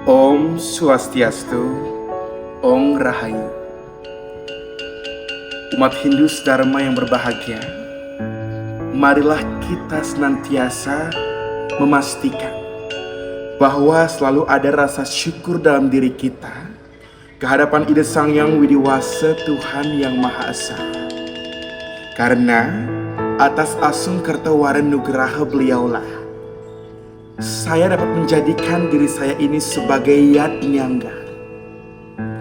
Om Swastiastu, Om Rahayu. Umat Hindu Dharma yang berbahagia, marilah kita senantiasa memastikan bahwa selalu ada rasa syukur dalam diri kita kehadapan Ida Sang Hyang Widiwasa Tuhan Yang Maha Esa. Karena atas asung kertawaren nugraha beliaulah saya dapat menjadikan diri saya ini sebagai yat nyangga,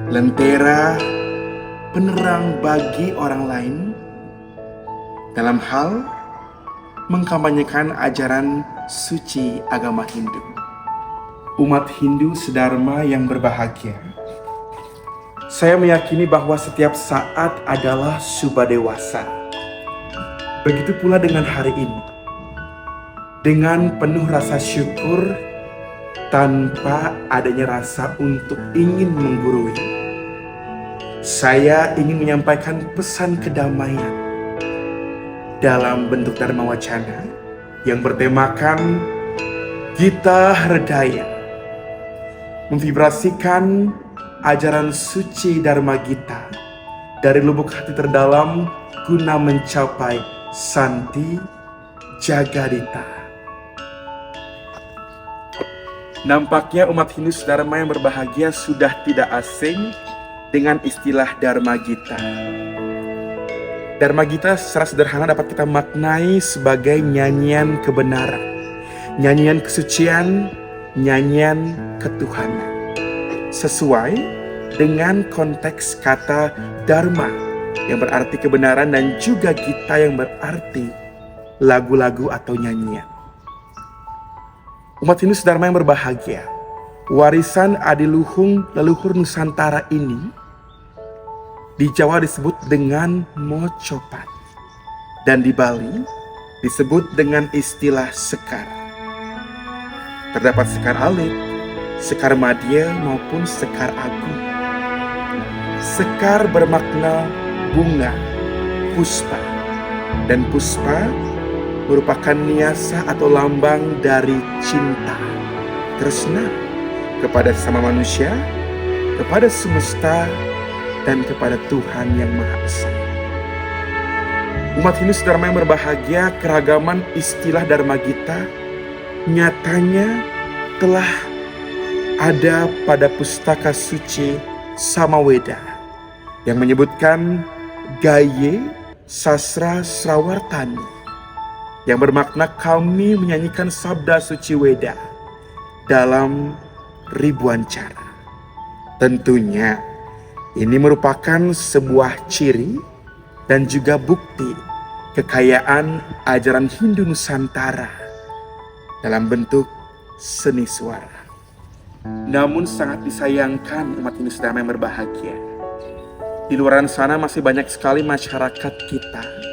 lentera penerang bagi orang lain dalam hal mengkampanyekan ajaran suci agama Hindu. Umat Hindu sedharma yang berbahagia, saya meyakini bahwa setiap saat adalah subadewasa. Begitu pula dengan hari ini. Dengan penuh rasa syukur, tanpa adanya rasa untuk ingin menggurui, saya ingin menyampaikan pesan kedamaian dalam bentuk Dharma Wacana yang bertemakan Gita Hridaya, memvibrasikan ajaran suci Dharma Gita dari lubuk hati terdalam guna mencapai Santi Jagadita. Nampaknya umat Hindu Dharma yang berbahagia sudah tidak asing dengan istilah Dharma Gita. Dharma Gita secara sederhana dapat kita maknai sebagai nyanyian kebenaran, nyanyian kesucian, nyanyian ketuhanan. Sesuai dengan konteks kata Dharma yang berarti kebenaran dan juga Gita yang berarti lagu-lagu atau nyanyian. Umat Hindu Dharma yang berbahagia, warisan adiluhung leluhur Nusantara ini di Jawa disebut dengan mocopat dan di Bali disebut dengan istilah sekar. Terdapat sekar alit, sekar madya maupun sekar agung. Sekar bermakna bunga, puspa, dan puspa merupakan niasa atau lambang dari cinta, tresna kepada sesama manusia, kepada semesta, dan kepada Tuhan Yang Maha Esa. Umat Hindu Dharma yang berbahagia, keragaman istilah Dharma Gita nyatanya telah ada pada pustaka suci Samaweda yang menyebutkan Gaye Sasra Srawartani, yang bermakna kami menyanyikan sabda suci Weda dalam ribuan cara. Tentunya ini merupakan sebuah ciri dan juga bukti kekayaan ajaran Hindu Nusantara dalam bentuk seni suara. Namun sangat disayangkan umat Hindu Dharma yang berbahagia, di luar sana masih banyak sekali masyarakat kita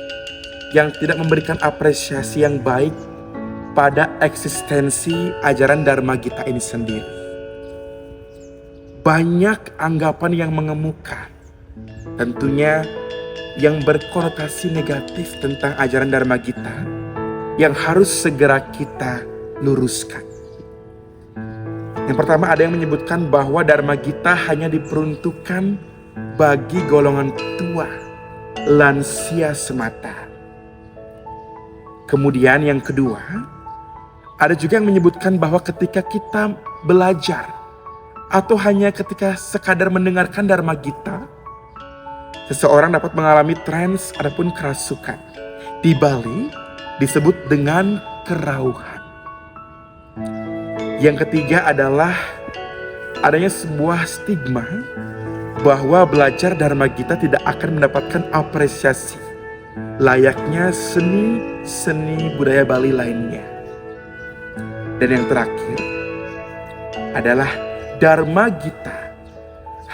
yang tidak memberikan apresiasi yang baik pada eksistensi ajaran Dharma Gita ini sendiri. Banyak anggapan yang mengemuka, tentunya yang berkonotasi negatif tentang ajaran Dharma Gita yang harus segera kita luruskan. Yang pertama, ada yang menyebutkan bahwa Dharma Gita hanya diperuntukkan bagi golongan tua, lansia semata. Kemudian yang kedua, ada juga yang menyebutkan bahwa ketika kita belajar atau hanya ketika sekadar mendengarkan Dharma Gita, seseorang dapat mengalami trans ataupun kerasukan. Di Bali disebut dengan kerauhan. Yang ketiga adalah adanya sebuah stigma bahwa belajar Dharma Gita tidak akan mendapatkan apresiasi layaknya seni budaya Bali lainnya. Dan yang terakhir adalah Dharma Gita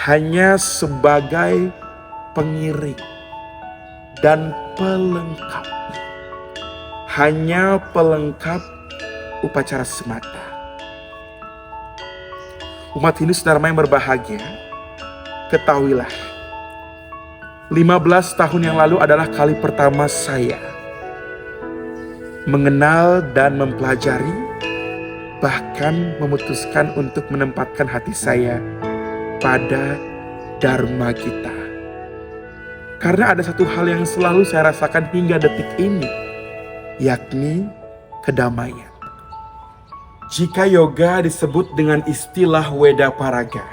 hanya sebagai pengiring dan pelengkap. Hanya pelengkap upacara semata. Umat Hindu Dharma yang berbahagia, ketahuilah 15 tahun yang lalu adalah kali pertama saya mengenal dan mempelajari, bahkan memutuskan untuk menempatkan hati saya pada Dharma Gita. Karena ada satu hal yang selalu saya rasakan hingga detik ini, yakni kedamaian. Jika yoga disebut dengan istilah Weda Paraga,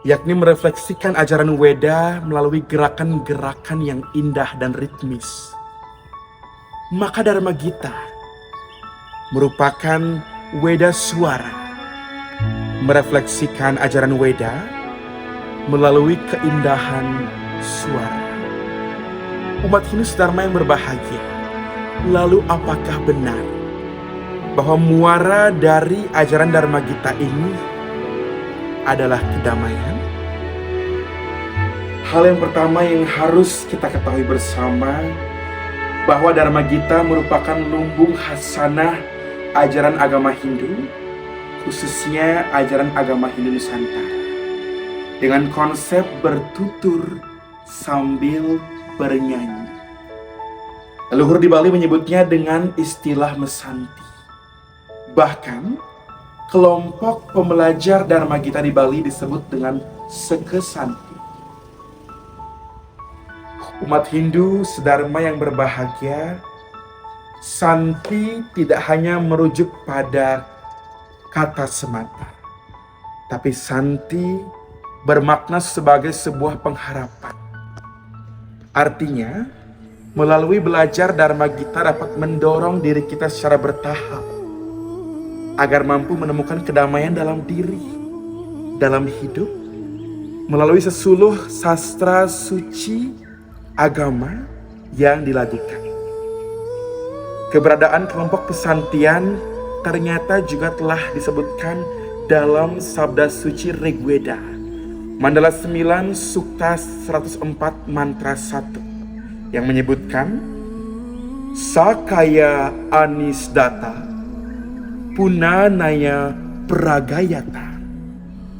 yakni merefleksikan ajaran Weda melalui gerakan-gerakan yang indah dan ritmis, maka Dharma Gita merupakan Weda suara, merefleksikan ajaran Weda melalui keindahan suara. Umat Hindu Dharma yang berbahagia, lalu apakah benar bahwa muara dari ajaran Dharma Gita ini adalah kedamaian? Hal yang pertama yang harus kita ketahui bersama, bahwa Dharma Gita merupakan lumbung hasanah ajaran agama Hindu, khususnya ajaran agama Hindu Nusantara, dengan konsep bertutur sambil bernyanyi. Leluhur di Bali menyebutnya dengan istilah mesanti. Bahkan kelompok pembelajar Dharma Gita di Bali disebut dengan sekesanti. Umat Hindu sedharma yang berbahagia, santi tidak hanya merujuk pada kata semata, tapi santi bermakna sebagai sebuah pengharapan. Artinya, melalui belajar Dharma Gita dapat mendorong diri kita secara bertahap agar mampu menemukan kedamaian dalam diri, dalam hidup, melalui sesuluh sastra suci agama yang dilakukan. Keberadaan kelompok pesantian ternyata juga telah disebutkan dalam Sabda Suci Rigveda, Mandala 9 Sukta 104 Mantra 1, yang menyebutkan Sakaya Anisdata Punanaya Pragayata,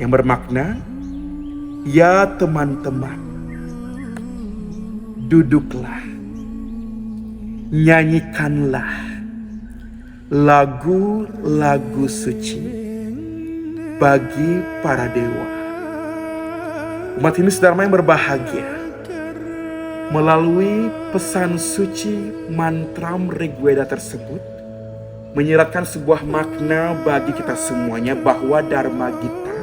yang bermakna, ya teman-teman, duduklah, nyanyikanlah lagu-lagu suci bagi para dewa. Umat Hindu Dharma yang berbahagia, melalui pesan suci mantra Rigveda tersebut, menyiratkan sebuah makna bagi kita semuanya bahwa Dharma Gita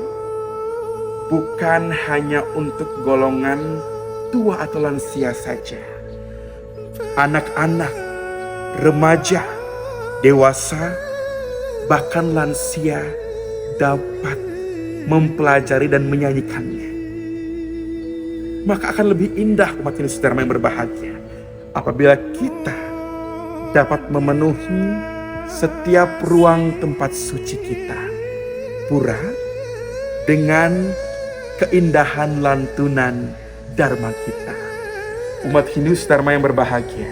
bukan hanya untuk golongan tua atau lansia saja. Anak-anak, remaja, dewasa, bahkan lansia dapat mempelajari dan menyanyikannya. Maka akan lebih indah umat Hindu Dharma yang berbahagia apabila kita dapat memenuhi setiap ruang tempat suci kita, pura, dengan keindahan lantunan Dharma Gita. Umat Hindu Dharma yang berbahagia,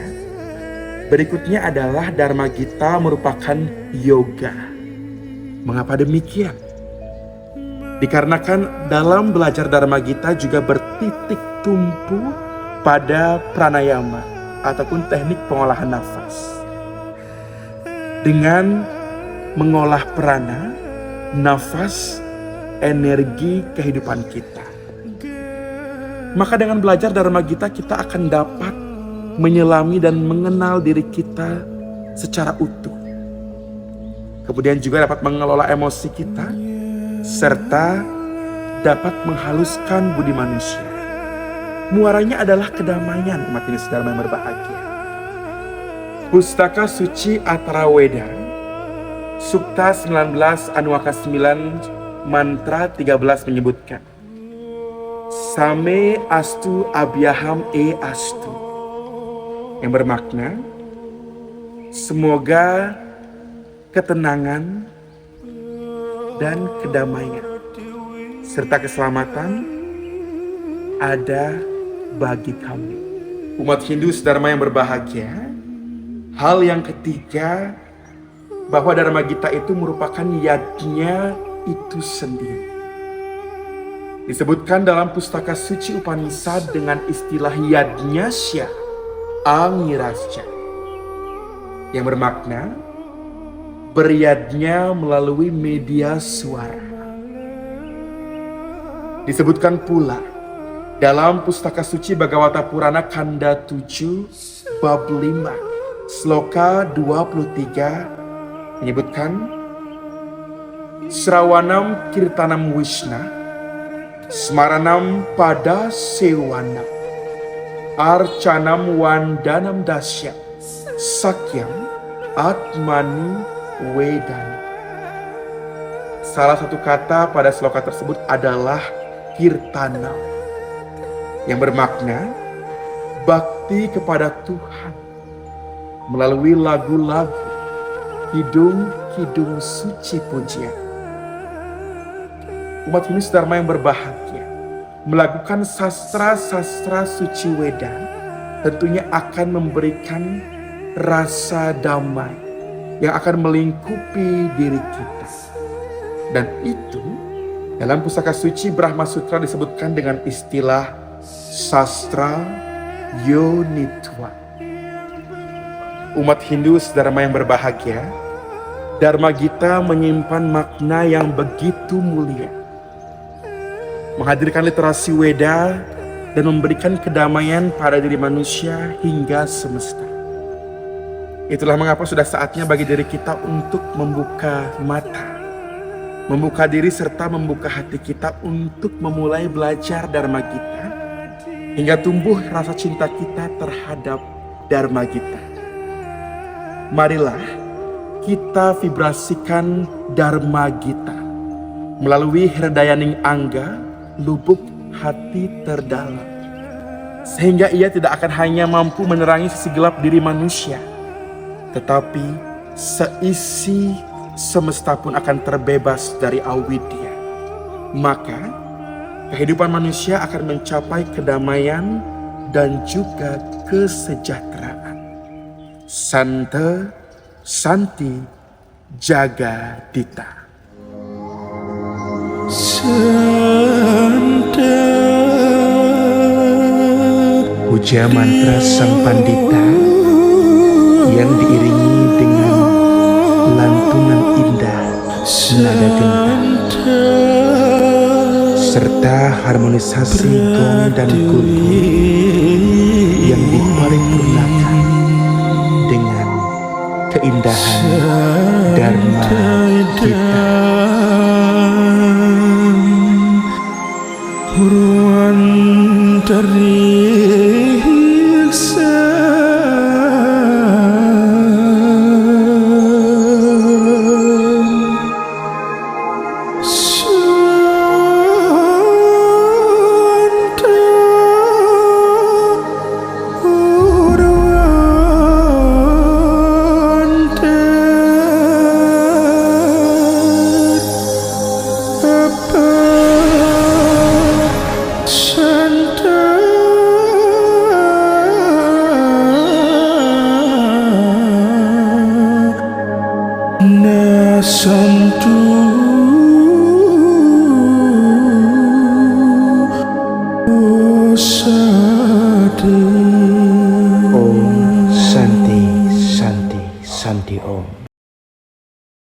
berikutnya adalah Dharma Gita merupakan yoga. Mengapa demikian? Dikarenakan dalam belajar Dharma Gita juga bertitik tumpu pada pranayama ataupun teknik pengolahan nafas. Dengan mengolah prana, nafas, energi kehidupan kita. Maka dengan belajar Dharma Gita kita akan dapat menyelami dan mengenal diri kita secara utuh. Kemudian juga dapat mengelola emosi kita, serta dapat menghaluskan budi manusia. Muaranya adalah kedamaian umat ini sedang berbahagia. Pustaka Suci Atharvaveda, Sukta 19 Anuaka 9 Mantra 13 menyebutkan, Same astu abhyaham astu, yang bermakna semoga ketenangan dan kedamaian serta keselamatan ada bagi kami. Umat Hindu sedharma yang berbahagia, hal yang ketiga, bahwa Dharma Gita itu merupakan yajna itu sendiri. Disebutkan dalam Pustaka Suci Upanishad dengan istilah yajnasya angirasya, yang bermakna beryajna melalui media suara. Disebutkan pula dalam Pustaka Suci Bhagavata Purana Kanda 7 Bab 5 Sloka 23 menyebutkan, Srawanam Kirtanam Wishna Smaranam Pada Sewanam Arcanam Wandanam Dasya Sakyam Atmani Wedana. Salah satu kata pada sloka tersebut adalah kirtanam, yang bermakna bakti kepada Tuhan melalui lagu-lagu, kidung-kidung suci pujian. Umat Hindu sedharma yang berbahagia melakukan sastra-sastra suci Weda tentunya akan memberikan rasa damai yang akan melingkupi diri kita. Dan itu dalam Pusaka Suci Brahma Sutra disebutkan dengan istilah sastra yonitwa. Umat Hindu sedharma yang berbahagia, Dharma Gita menyimpan makna yang begitu mulia, menghadirkan literasi Weda dan memberikan kedamaian pada diri manusia hingga semesta. Itulah mengapa sudah saatnya bagi diri kita untuk membuka mata, membuka diri serta membuka hati kita untuk memulai belajar Dharma Gita hingga tumbuh rasa cinta kita terhadap Dharma Gita. Marilah kita vibrasikan Dharma Gita melalui Hirdayaning Angga, lubuk hati terdalam, sehingga ia tidak akan hanya mampu menerangi sisi gelap diri manusia, tetapi seisi semesta pun akan terbebas dari awidya. Maka kehidupan manusia akan mencapai kedamaian dan juga kesejahteraan. Santa Santi Jagadita. Santa. Puja mantra Sang Pandita yang diiringi dengan lantunan indah nada genta serta harmonisasi gong dan guntur yang diparipurnakan dengan keindahan Dharma Gita. Santu